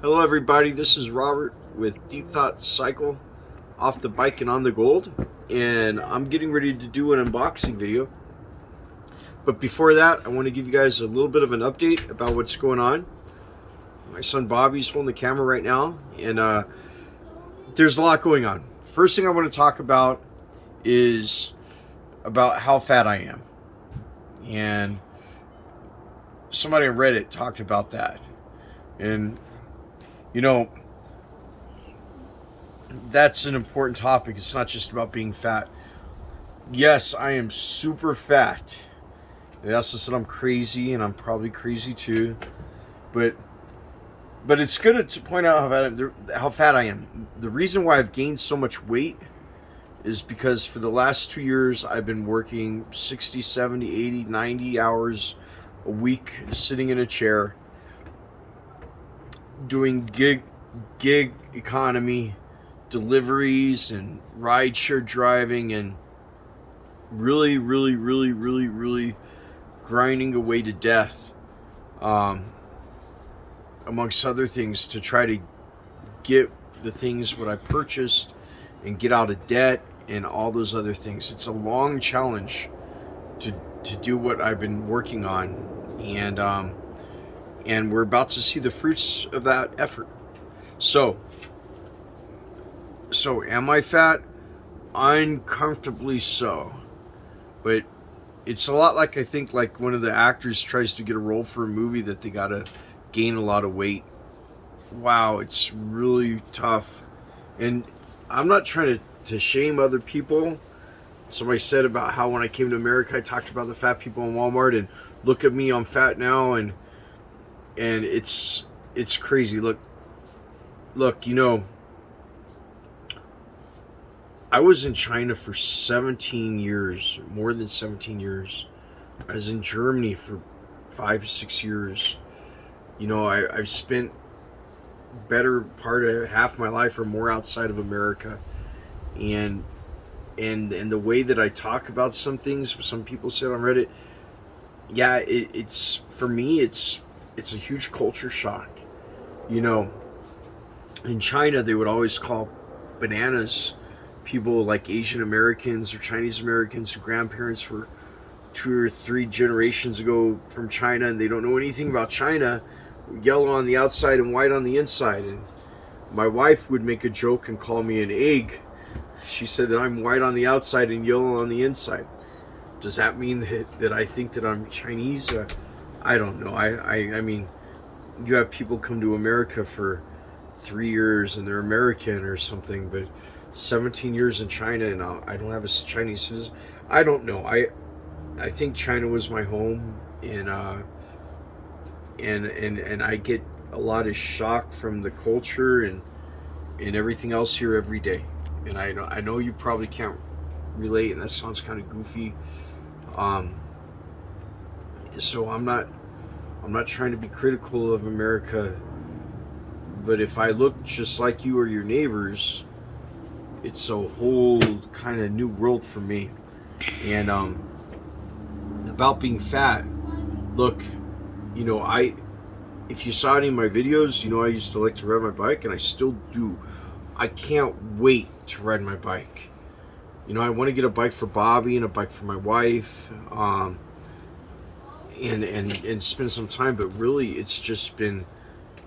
Hello everybody, this is Robert with Deep Thought Cycle, off the bike and on the gold, and I'm getting ready to do an unboxing video. But before that, I want to give you guys a little bit of an update about what's going on. My son Bobby's holding the camera right now, and there's a lot going on. First thing I want to talk about is about how fat I am. And somebody on Reddit talked about that. And you know, that's an important topic. It's not just about being fat. Yes, I am super fat. They also said I'm crazy, and I'm probably crazy too. But it's good to point out how fat I am. The reason why I've gained so much weight is because for the last 2 years, I've been working 60, 70, 80, 90 hours a week, sitting in a chair, doing gig economy deliveries and rideshare driving, and really grinding away to death, amongst other things, to try to get the things what I purchased and get out of debt and all those other things. It's a long challenge to do what I've been working on, and we're about to see the fruits of that effort. So am I fat? Uncomfortably so. But it's a lot like, I think, like one of the actors tries to get a role for a movie that they gotta gain a lot of weight. Wow, it's really tough. And I'm not trying to shame other people. Somebody said about how when I came to America, I talked about the fat people in Walmart, and look at me, I'm fat now, and it's crazy. Look, you know, I was in China for 17 years, more than 17 years. I was in Germany for 5 6 years. You know, I've spent better part of half my life or more outside of America, and the way that I talk about some things, some people said on Reddit, yeah, it's for me, it's a huge culture shock. You know, in China, they would always call bananas people like Asian Americans or Chinese Americans whose grandparents were 2 or 3 generations ago from China, and they don't know anything about China. Yellow on the outside and white on the inside. And my wife would make a joke and call me an egg. She said that I'm white on the outside and yellow on the inside. Does that mean that I think that I'm Chinese? I don't know. I mean, you have people come to America for 3 years and they're American or something, but 17 years in China and I don't have a Chinese citizen. I don't know. I think China was my home, and I get a lot of shock from the culture and everything else here every day. And I know you probably can't relate, and that sounds kind of goofy. So I'm not trying to be critical of America, but if I look just like you or your neighbors, it's a whole kind of new world for me. And about being fat, look, you know, if you saw any of my videos, you know I used to like to ride my bike, and I still do. I can't wait to ride my bike. You know, I want to get a bike for Bobby and a bike for my wife, and spend some time. But really, it's just been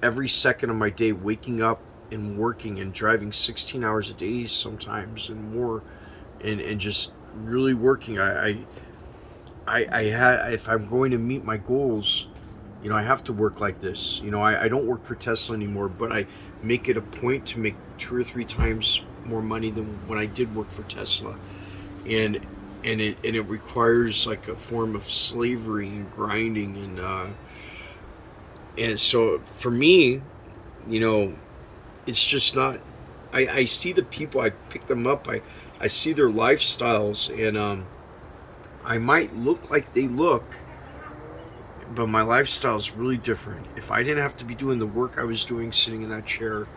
every second of my day waking up and working and driving 16 hours a day sometimes and more, and just really working. If I'm going to meet my goals, you know, I have to work like this. You know, I don't work for Tesla anymore, but I make it a point to make 2 or 3 times more money than when I did work for Tesla. And it requires like a form of slavery and grinding, and so for me, you know, it's just not, I see the people, I pick them up, I see their lifestyles, and I might look like they look, but my lifestyle is really different. If I didn't have to be doing the work I was doing sitting in that chair,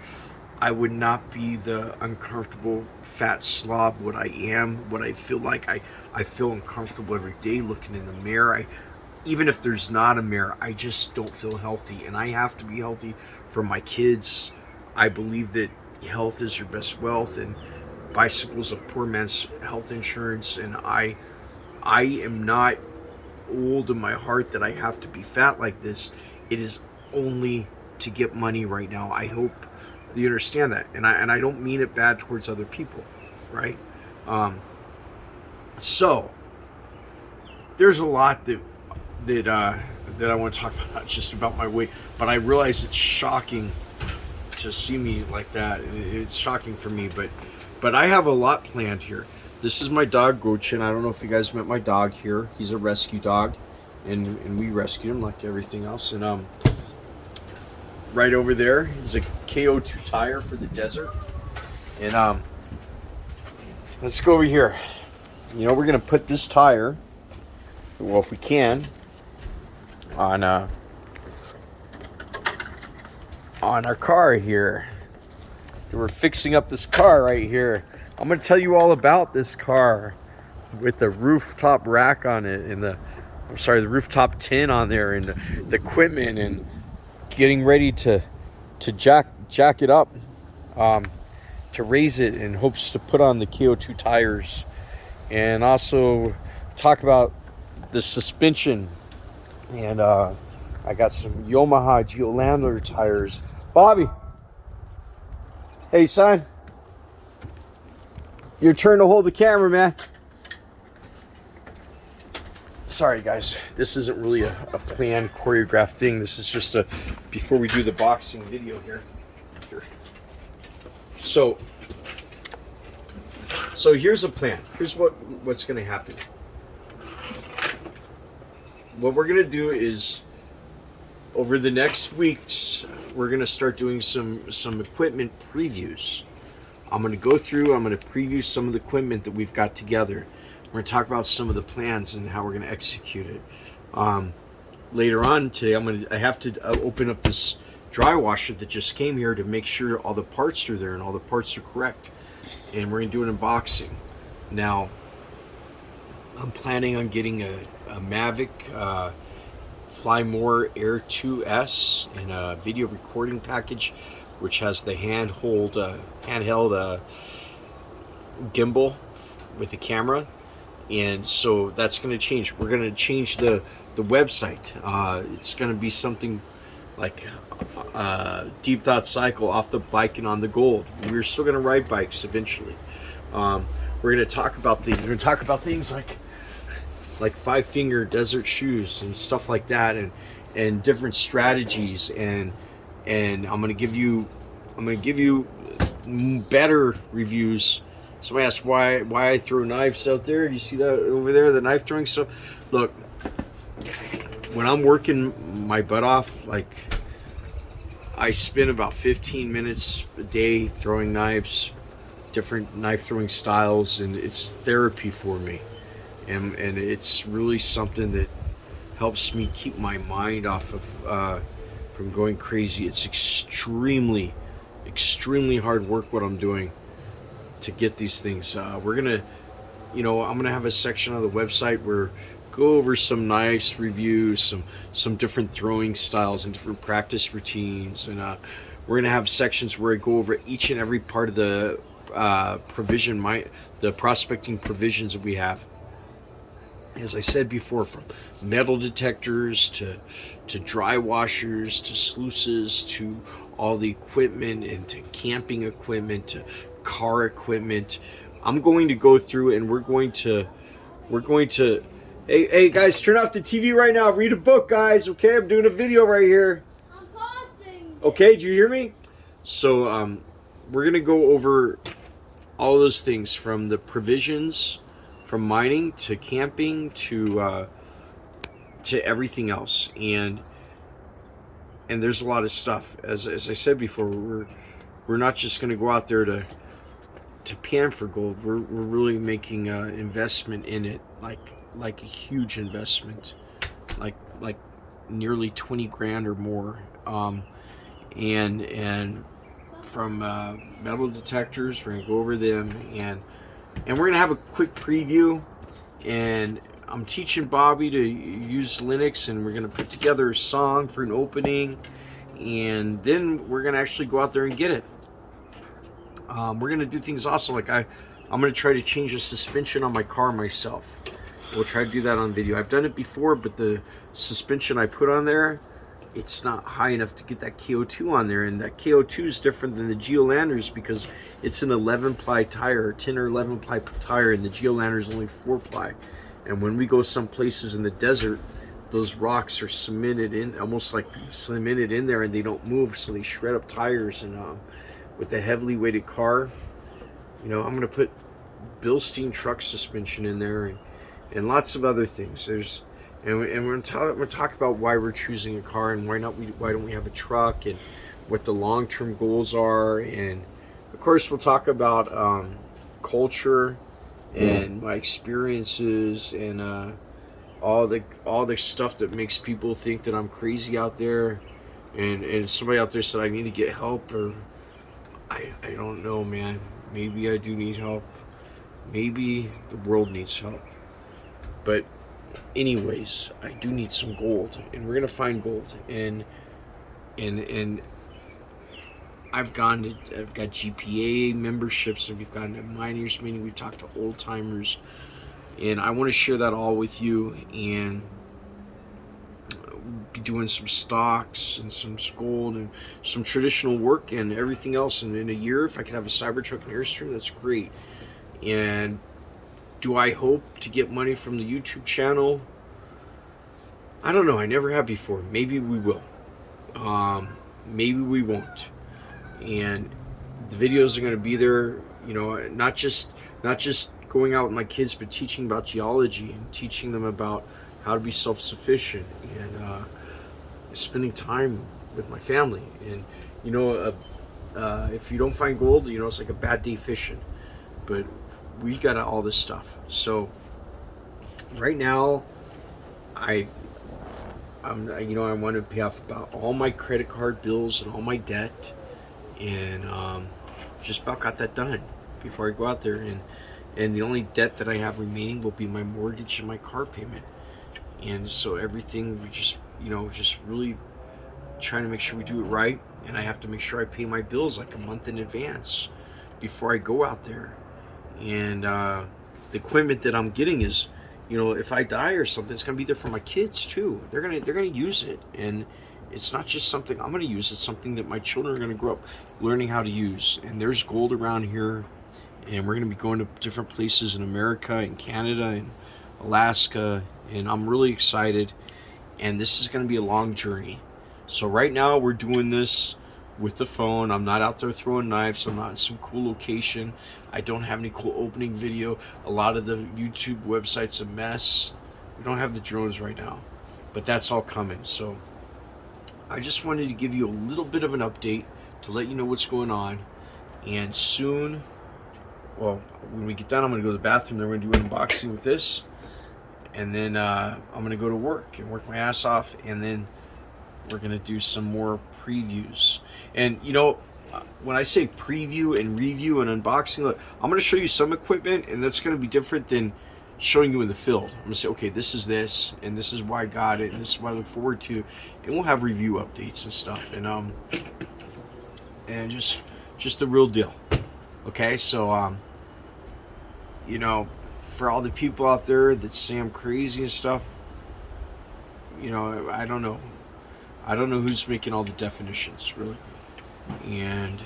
I would not be the uncomfortable fat slob what I am, what I feel like. I feel uncomfortable every day looking in the mirror. even if there's not a mare, I just don't feel healthy, and I have to be healthy for my kids. I believe that health is your best wealth, and bicycles a poor man's health insurance. And I am not old in my heart that I have to be fat like this. It is only to get money right now. I hope you understand that, and I don't mean it bad towards other people, right? So there's a lot that I want to talk about, not just about my weight, but I realize it's shocking to see me like that. It's shocking for me, but I have a lot planned here. This is my dog Gochin. I don't know if you guys met my dog here. He's a rescue dog, and we rescued him like everything else. And right over there is a KO2 tire for the desert. And let's go over here. You know, we're gonna put this tire, well, if we can, on our car here. We're fixing up this car right here. I'm gonna tell you all about this car with the rooftop rack on it, and the rooftop tin on there, and the equipment, and getting ready to jack it up, to raise it in hopes to put on the KO2 tires, and also talk about the suspension. And I got some Yamaha Geolandler tires. Bobby, hey son, your turn to hold the camera, man. Sorry guys, this isn't really a planned choreographed thing. This is just before we do the boxing video here. So here's a plan. Here's what's going to happen. What we're going to do is, over the next weeks, we're going to start doing some equipment previews. I'm going to go through, I'm going to preview some of the equipment that we've got together. We're going to talk about some of the plans and how we're going to execute it. Later on today, I have to open up this dry washer that just came here to make sure all the parts are there and all the parts are correct. And we're going to do an unboxing. Now, I'm planning on getting a Mavic Fly More Air 2S and a video recording package, which has the handheld gimbal with the camera. And so that's going to change. We're going to change the website. It's going to be something like Deep Thought Cycle, Off the Bike and on the Gold. We're still going to ride bikes eventually. We're going to talk about things like Five Finger Desert shoes and stuff like that, and different strategies, and I'm going to give you better reviews. Somebody asked why I throw knives out there. Do you see that over there, the knife throwing stuff? Look, when I'm working my butt off, like, I spend about 15 minutes a day throwing knives, different knife throwing styles, and it's therapy for me. And it's really something that helps me keep my mind off of from going crazy. It's extremely hard work what I'm doing to get these things. We're gonna, I'm gonna have a section on the website where go over some nice reviews, some different throwing styles and different practice routines, and we're gonna have sections where I go over each and every part of the the prospecting provisions that we have. As I said before, from metal detectors to dry washers to sluices to all the equipment, and to camping equipment to car equipment. I'm going to go through, and we're going to hey guys, turn off the TV right now, read a book, guys. Okay, I'm doing a video right here. I'm pausing. Okay, do you hear me? So we're gonna go over all those things, from the provisions, from mining to camping to everything else, and there's a lot of stuff. As I said before, we're not just going to go out there to pan for gold. We're really making an investment in it, like a huge investment, like nearly 20 grand or more, and from metal detectors. We're going to go over them, and we're going to have a quick preview, and I'm teaching Bobby to use Linux, and we're gonna put together a song for an opening, and then we're gonna actually go out there and get it. We're gonna do things also like I'm gonna try to change the suspension on my car myself. We'll try to do that on video. I've done it before, but the suspension I put on there, it's not high enough to get that KO2 on there, and that KO2 is different than the Geolanders because it's an 11 ply tire, 10 or 11 ply tire, and the Geolander is only 4 ply. And when we go some places in the desert, those rocks are cemented in, almost like cemented in there, and they don't move, so they shred up tires. And with a heavily weighted car, you know, I'm gonna put Bilstein truck suspension in there, and lots of other things. And we're gonna talk about why we're choosing a car, and why don't we have a truck, and what the long-term goals are. And of course we'll talk about culture and my experiences, and all the stuff that makes people think that I'm crazy out there, and somebody out there said I need to get help, or I don't know, man. Maybe I do need help. Maybe the world needs help. But anyways, I do need some gold, and we're gonna find gold. And I've got GPA memberships, and we've gotten a miners meeting. We've talked to old timers, and I want to share that all with you, and be doing some stocks and some gold and some traditional work and everything else. And in a year, if I can have a Cybertruck and Airstream, that's great. And do I hope to get money from the YouTube channel? I don't know. I never have before. Maybe we will. Maybe we won't. And the videos are going to be there. You know, not just going out with my kids, but teaching about geology and teaching them about how to be self-sufficient, and spending time with my family. And you know, if you don't find gold, you know, it's like a bad day fishing. But we got all this stuff. So right now, I'm you know, I want to pay off about all my credit card bills and all my debt, and just about got that done before I go out there. And the only debt that I have remaining will be my mortgage and my car payment. And so everything, we just, you know, just really trying to make sure we do it right. And I have to make sure I pay my bills like a month in advance before I go out there. And the equipment that I'm getting is, you know, if I die or something, it's gonna be there for my kids too. They're gonna use it, and it's not just something I'm gonna use. It's something that my children are gonna grow up learning how to use. And there's gold around here, and we're gonna be going to different places in America and Canada and Alaska, and I'm really excited. And this is gonna be a long journey. So right now we're doing this with the phone. I'm not out there throwing knives. I'm not in some cool location. I don't have any cool opening video. A lot of the YouTube website's a mess. We don't have the drones right now, but that's all coming. So I just wanted to give you a little bit of an update to let you know what's going on. And soon, well, when we get done, I'm gonna go to the bathroom. Then we're gonna do an unboxing with this, and then I'm gonna go to work and work my ass off, and then we're gonna do some more previews. And you know, when I say preview and review and unboxing, look, I'm gonna show you some equipment, and that's gonna be different than showing you in the field. I'm gonna say, okay, this is this, and this is why I got it, and this is what I look forward to, and we'll have review updates and stuff, and just the real deal. Okay, so you know, for all the people out there that say I'm crazy and stuff, you know, I don't know who's making all the definitions, really. And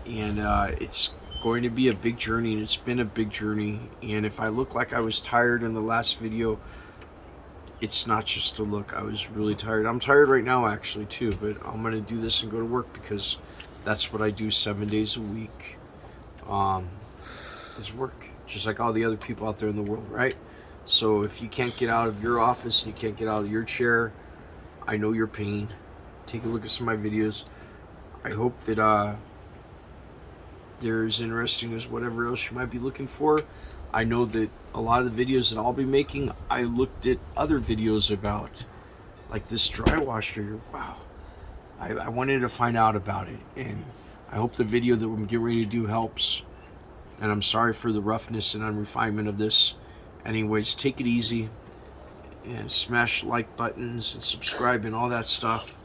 it's going to be a big journey, and it's been a big journey. And if I look like I was tired in the last video, it's not just a look. I was really tired. I'm tired right now, actually, too, but I'm going to do this and go to work because that's what I do 7 days a week, is work, just like all the other people out there in the world, right? So if you can't get out of your office, and you can't get out of your chair, I know your pain. Take a look at some of my videos. I hope that they're as interesting as whatever else you might be looking for. I know that a lot of the videos that I'll be making, I looked at other videos about, like this dry washer. Wow, I wanted to find out about it, and I hope the video that we're getting ready to do helps. And I'm sorry for the roughness and unrefinement of this, Anyways, take it easy and smash like buttons and subscribe and all that stuff.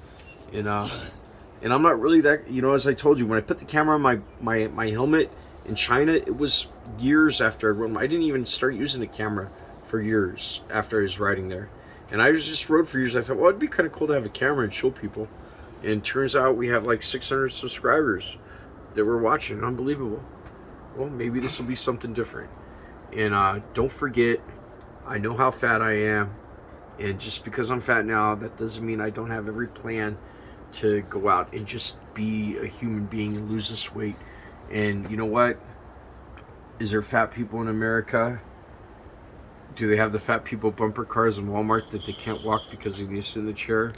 And I'm not really that, as I told you, when I put the camera on my helmet in China, it was years after I rode. I didn't even start using the camera for years after I was riding there. And I just rode for years. I thought, well, it'd be kind of cool to have a camera and show people. And turns out we have like 600 subscribers that were watching. Unbelievable. Well, maybe this will be something different. And don't forget, I know how fat I am. And just because I'm fat now, that doesn't mean I don't have every plan to go out and just be a human being and lose this weight. And you know what? Is there fat people in America? Do they have the fat people bumper cars in Walmart that they can't walk because they need to sit in the chair?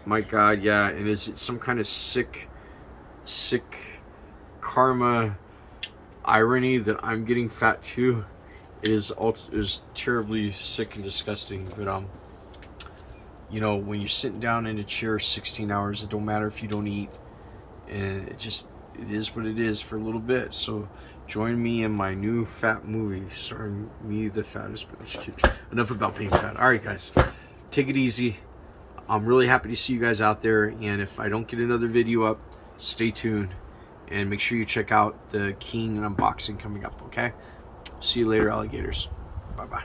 My God, yeah. And is it some kind of sick karma irony that I'm getting fat too? It is terribly sick and disgusting. But when you're sitting down in a chair 16 hours, it don't matter if you don't eat, and it is what it is for a little bit. So join me in my new fat movie starring me, the fattest British kid. Enough about being fat. All right, guys, take it easy. I'm really happy to see you guys out there, and if I don't get another video up, stay tuned and make sure you check out the King unboxing coming up. Okay, see you later, alligators. Bye bye.